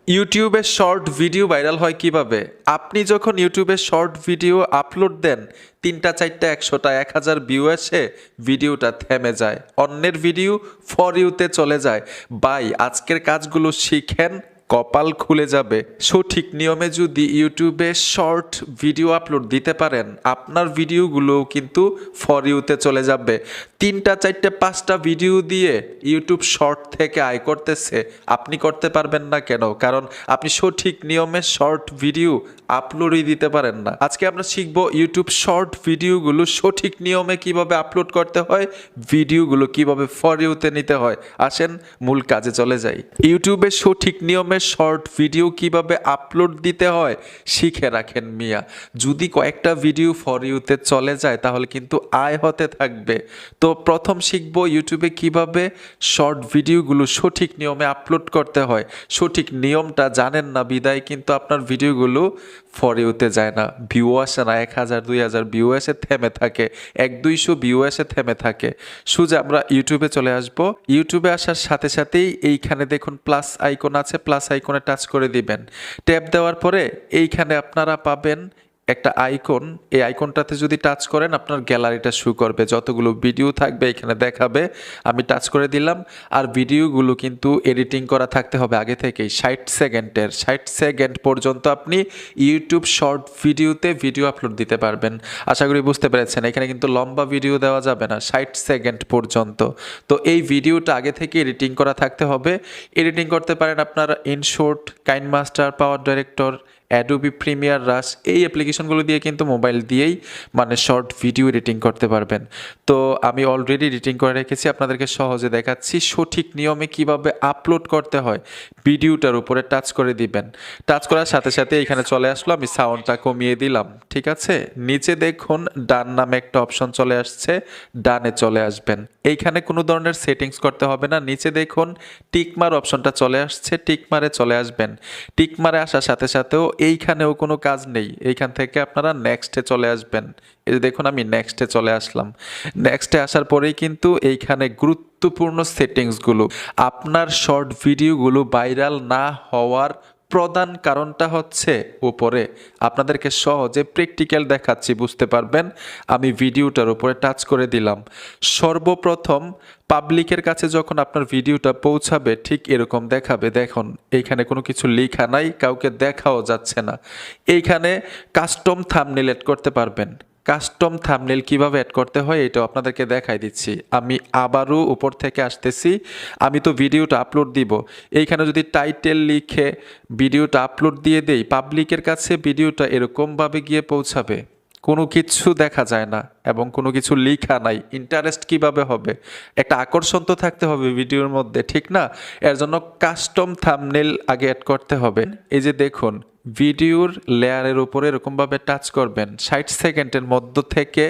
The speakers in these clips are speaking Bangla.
ইউটিউবে শর্ট ভিডিও ভাইরাল হয় কিভাবে? আপনি যখন ইউটিউবে শর্ট ভিডিও আপলোড দেন, ৩টা ৪টা ১০০টা ১,০০০ ভিউ এসে ভিডিওটা থেমে যায়। অন্যের ভিডিও ফর ইউতে চলে যায়। ভাই আজকের কাজগুলো শিখেন, কপাল খুলে যাবে। সঠিক নিয়মে যদি ইউটিউবে শর্ট ভিডিও আপলোড দিতে পারেন, আপনার ভিডিওগুলো কিন্তু ফর ইউতে চলে যাবে। ৩টা ৪টা ৫টা ভিডিও দিয়ে ইউটিউব শর্ট থেকে আয় করতেছে, আপনি করতে পারবেন না কেন? কারণ আপনি সঠিক নিয়মে শর্ট ভিডিও আপলোডই দিতে পারেন না। আজকে আমরা শিখব ইউটিউব শর্ট ভিডিওগুলো সঠিক নিয়মে কিভাবে আপলোড করতে হয়, ভিডিওগুলো কিভাবে ফর ইউতে নিতে হয়। আসেন মূল কাজে চলে যাই। ইউটিউবে সঠিক নিয়মে শর্ট ভিডিও কিভাবে আপলোড দিতে হয় শিখে রাখেন মিয়া। যদি কয়েকটা ভিডিও ফর ইউতে চলে যায় তাহলে কিন্তু আয় হতে থাকবে। তো প্রথম শিখব ইউটিউবে কিভাবে শর্ট ভিডিওগুলো সঠিক নিয়মে আপলোড করতে হয়। সঠিক নিয়মটা জানেন না বিদায় কিন্তু আপনার ভিডিওগুলো ফর ইউতে যায় না, ভিউ আসে না, ১,০০০ ২,০০০ ভিউ এসে থেমে থাকে, ১-২০০ ভিউ এসে থেমে থাকে। সোজা আমরা ইউটিউবে চলে আসব। ইউটিউবে আসার সাথে সাথেই এইখানে দেখুন প্লাস আইকন আছে, প্লাস আইকনে টাচ করে দিবেন। ট্যাপ দেওয়ার পরে এইখানে আপনারা পাবেন একটা আইকন। এই আইকনটাতে যদি টাচ করেন আপনার গ্যালারিটা শো করবে, যতগুলো ভিডিও থাকবে এখানে দেখাবে। আমি টাচ করে দিলাম। আর ভিডিওগুলো কিন্তু এডিটিং করা থাকতে হবে আগে থেকেই ৬০ সেকেন্ডের। ৬০ সেকেন্ড পর্যন্ত আপনি ইউটিউব শর্ট ভিডিওতে ভিডিও আপলোড দিতে পারবেন। আশা করি বুঝতে পেরেছেন। এখানে কিন্তু লম্বা ভিডিও দেওয়া যাবে না, ৬০ সেকেন্ড পর্যন্ত। তো এই ভিডিওটা আগে থেকে এডিটিং করা থাকতে হবে। এডিটিং করতে পারেন আপনারা ইনশর্ট, কাইনমাস্টার, পাওয়ার ডাইরেক্টর, অ্যাডোবি প্রিমিয়ার, রাশ, এই অ্যাপ্লিকেশনগুলো দিয়ে কিন্তু মোবাইল দিয়েই মানে শর্ট ভিডিও এডিটিং করতে পারবেন। তো আমি অলরেডি এডিটিং করে রেখেছি, আপনাদেরকে সহজে দেখাচ্ছি সঠিক নিয়মে কিভাবে আপলোড করতে হয়। ভিডিওটার উপরে টাচ করে দিবেন। টাচ করার সাথে সাথে এখানে চলে আসলো, আমি সাউন্ডটা কমিয়ে দিলাম, ঠিক আছে। নিচে দেখুন ডান নামে একটা অপশন চলে আসছে, ডানে চলে আসবেন। এইখানে কোনো ধরনের সেটিংস করতে হবে না। নিচে দেখুন টিকমার অপশনটা চলে আসছে, টিকমারে চলে আসবেন। টিকমারে আসার সাথে সাথেও এইখানেও কোনো কাজ নেই, এইখান থেকে আপনারা নেক্সটে চলে আসবেন। এই যে দেখুন আমি নেক্সটে চলে আসলাম। নেক্সটে আসার পরেই কিন্তু এইখানে গুরুত্বপূর্ণ সেটিংসগুলো, আপনার শর্ট ভিডিওগুলো ভাইরাল না হওয়ার প্রধান কারণটা হচ্ছে উপরে। আপনাদেরকে সহজে প্র্যাকটিক্যাল দেখাচ্ছি, বুঝতে পারবেন। আমি ভিডিওটার উপরে টাচ করে দিলাম। সর্বপ্রথম পাবলিকের কাছে যখন আপনার ভিডিওটা পৌঁছাবে ঠিক এরকম দেখাবে। দেখুন এইখানে কোনো কিছু লেখা নাই, কাউকে দেখাও যাচ্ছে না। এইখানে কাস্টম থাম্বনেল এড করতে পারবেন। কাস্টম থাম্বনেল কিভাবে অ্যাড করতে হয় এটাও আপনাদেরকে দেখাই দিচ্ছি। আমি আবারও উপর থেকে আসতেছি। আমি তো ভিডিওটা আপলোড দিব। এইখানে যদি টাইটেল লিখে ভিডিওটা আপলোড দিয়ে দেই, পাবলিকের কাছে ভিডিওটা এরকমভাবে গিয়ে পৌঁছাবে। কোনো কিছু দেখা যায় না এবং কোনো কিছু লেখা নাই। ইন্টারেস্ট কিভাবে হবে? একটা আকর্ষণ তো থাকতে হবে ভিডিওর মধ্যে, ঠিক না? এর জন্য কাস্টম থাম্বনেল আগে অ্যাড করতে হবে। এই যে দেখুন ভিডিওর লেয়ারের উপরে এরকমভাবে টাচ করবেন। ৬০ সেকেন্ডের মধ্য থেকে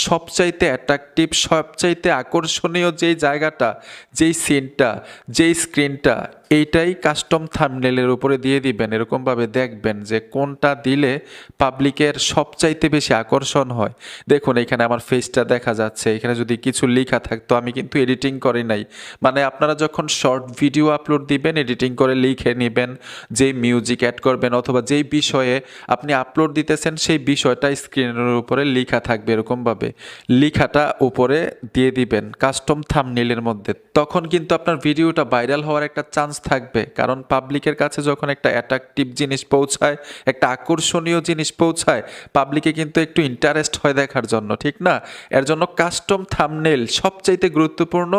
সবচাইতে অ্যাট্রাকটিভ, সবচাইতে আকর্ষণীয় যেই জায়গাটা, যেই সিনটা, যেই স্ক্রিনটা, এইটাই কাস্টম থাম্বনেলের উপরে দিয়ে দিবেন। এরকমভাবে দেখবেন যে কোনটা দিলে পাবলিকের সবচাইতে বেশি আকর্ষণ হয়। দেখুন এখানে আমার ফেসটা দেখা যাচ্ছে। এখানে যদি কিছু লেখা থাকতো, আমি কিন্তু এডিটিং করি নাই। মানে আপনারা যখন শর্ট ভিডিও আপলোড দিবেন এডিটিং করে লিখে নেবেন, যেই মিউজিক অ্যাড করবেন অথবা যেই বিষয়ে আপনি আপলোড দিতেছেন সেই বিষয়টা স্ক্রিনের উপরে লেখা থাকবে। এরকমভাবে লেখাটা উপরে দিয়ে দিবেন কাস্টম থাম্বনেইলের মধ্যে। তখন কিন্তু আপনার ভিডিওটা ভাইরাল হওয়ার একটা চান্স থাকবে। কারণ পাবলিকের কাছে যখন একটা অ্যাট্রাকটিভ জিনিস পৌঁছায়, একটা আকর্ষণীয় জিনিস পৌঁছায়, পাবলিকে কিন্তু একটু ইন্টারেস্ট হয় দেখার জন্য, ঠিক না? এর জন্য কাস্টম থাম্বনেইল সবচাইতে গুরুত্বপূর্ণ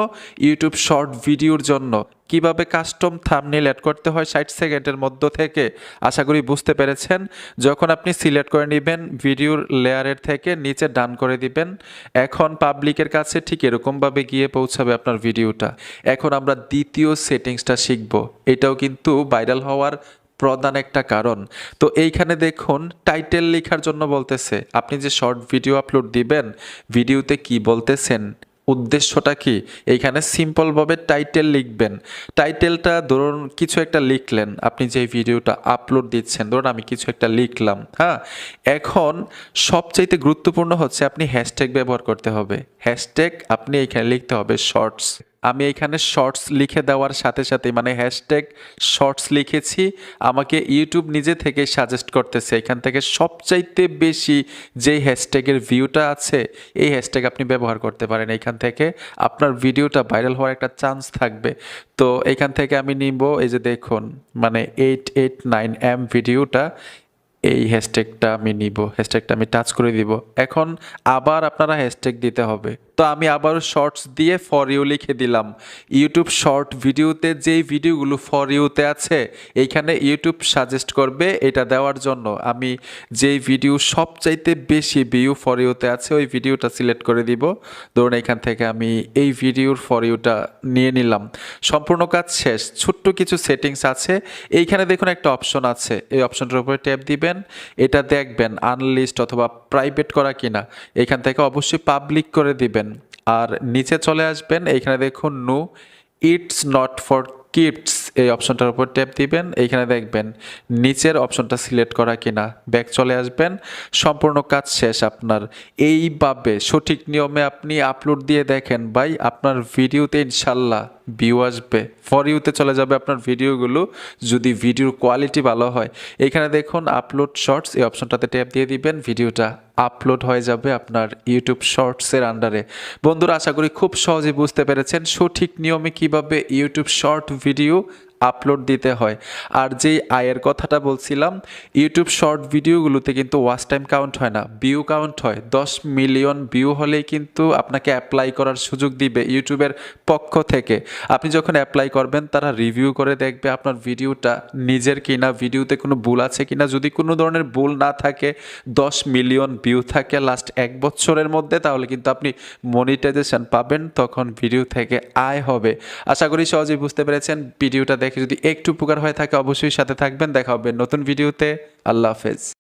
ইউটিউব শর্ট ভিডিওর জন্য। কিভাবে কাস্টম থাম্বনেইল অ্যাড করতে হয় ৬০ সেকেন্ডের মধ্য থেকে আশা করি বুঝতে পেরেছেন। যখন আপনি সিলেক্ট করে নেবেন ভিডিওর লেয়ারের থেকে নিচে ডান করে দিবেন। এখন পাবলিকের কাছে ঠিক এরকমভাবে গিয়ে পৌঁছাবে আপনার ভিডিওটা। এখন আমরা দ্বিতীয় সেটিংসটা শিখব। এটাও কিন্তু ভাইরাল হওয়ার প্রধান একটা কারণ। তো এইখানে দেখুন টাইটেল লেখার জন্য বলতেছে। আপনি যে শর্ট ভিডিও আপলোড দিবেন, ভিডিওতে কি বলতেছেন, উদ্দেশ্যটা কি, এইখানে সিম্পলভাবে টাইটেল লিখবেন। টাইটেলটা ধরুন কিছু একটা লিখলেন, আপনি যে ভিডিওটা আপলোড দিচ্ছেন, ধরুন আমি কিছু একটা লিখলাম, হ্যাঁ। এখন সবচাইতে গুরুত্বপূর্ণ হচ্ছে আপনি হ্যাশট্যাগ ব্যবহার করতে হবে। হ্যাশট্যাগ আপনি এখানে লিখতে হবে শর্টস। আমি এখানে শর্টস লিখে দেওয়ার সাথে সাথে মানে হ্যাশট্যাগ শর্টস লিখেছি, আমাকে ইউটিউব নিজে থেকে সাজেস্ট করতেছে এখান থেকে সবচাইতে বেশি যেই হ্যাশট্যাগের ভিউটা আছে এই হ্যাশট্যাগ আপনি ব্যবহার করতে পারেন। এখান থেকে আপনার ভিডিওটা ভাইরাল হওয়ার একটা চান্স থাকবে। তো এখান থেকে আমি নিব, এই যে দেখুন মানে 889M ভিডিওটা, এই হ্যাশট্যাগটা আমি নিব, হ্যাশট্যাগটা আমি টাচ করে দিব। এখন আবার আপনারা হ্যাশট্যাগ দিতে হবে। তো আমি আবারও শর্টস দিয়ে ফর ইউ লিখে দিলাম। ইউটিউব শর্ট ভিডিওতে যেই ভিডিওগুলো ফর ইউতে আছে এইখানে ইউটিউব সাজেস্ট করবে এটা দেওয়ার জন্য। আমি যেই ভিডিও সবচাইতে বেশি ভিউ ফর ইউতে আছে ওই ভিডিওটা সিলেক্ট করে দিব। ধরুন এখান থেকে আমি এই ভিডিওর ফর ইউটা নিয়ে নিলাম। সম্পূর্ণ কাজ শেষ। ছোট্ট কিছু সেটিংস আছে, এইখানে দেখুন একটা অপশন আছে, এই অপশনটার উপরে ট্যাপ দিবেন। এটা দেখবেন আনলিস্ট অথবা প্রাইভেট করা কিনা, এখান থেকে অবশ্যই পাবলিক করে দিবেন। আর নিচে চলে আসবেন, এইখানে দেখুন no it's not for kids, এই অপশনটার উপর ট্যাপ দিবেন। এইখানে দেখবেন নিচের অপশনটা সিলেক্ট করা কিনা, ব্যাক চলে আসবেন। সম্পূর্ণ কাজ শেষ আপনার। এইভাবে সঠিক নিয়মে আপনি আপলোড দিয়ে দেখেন ভাই, আপনার ভিডিওতে ইনশাল্লাহ ভিউ আসবে, ফর ইউতে চলে যাবে আপনার ভিডিওগুলো যদি ভিডিওর কোয়ালিটি ভালো হয়। এখানে দেখুন আপলোড শর্টস, এই অপশনটাতে ট্যাপ দিয়ে দিবেন, ভিডিওটা আপলোড হয়ে যাবে আপনার ইউটিউব শর্টসের আন্ডারে। বন্ধুরা আশা করি খুব সহজে বুঝতে পেরেছেন সঠিক নিয়মে কিভাবে ইউটিউব শর্ট ভিডিও আপলোড দিতে হয়। আর যেই আয়ের কথাটা বলছিলাম, ইউটিউব শর্ট ভিডিওগুলোতে কিন্তু ওয়াচ টাইম কাউন্ট হয় না, ভিউ কাউন্ট হয়। 10 মিলিয়ন ভিউ হলেই কিন্তু আপনাকে অ্যাপ্লাই করার সুযোগ দিবে ইউটিউবের পক্ষ থেকে। আপনি যখন অ্যাপ্লাই করবেন তারা রিভিউ করে দেখবে আপনার ভিডিওটা নিজের কিনা, ভিডিওতে কোনো ভুল আছে কিনা। যদি কোনো ধরনের ভুল না থাকে, 10 মিলিয়ন ভিউ থাকে লাস্ট 1 বছরের মধ্যে, তাহলে কিন্তু আপনি মনিটাইজেশন পাবেন, তখন ভিডিও থেকে আয় হবে। আশা করি সহজেই বুঝতে পেরেছেন। ভিডিওটা দেখে যদি একটু উপকার হয়ে থাকে অবশ্যই সাথে থাকবেন। দেখা হবে নতুন ভিডিওতে। আল্লাহ হাফেজ।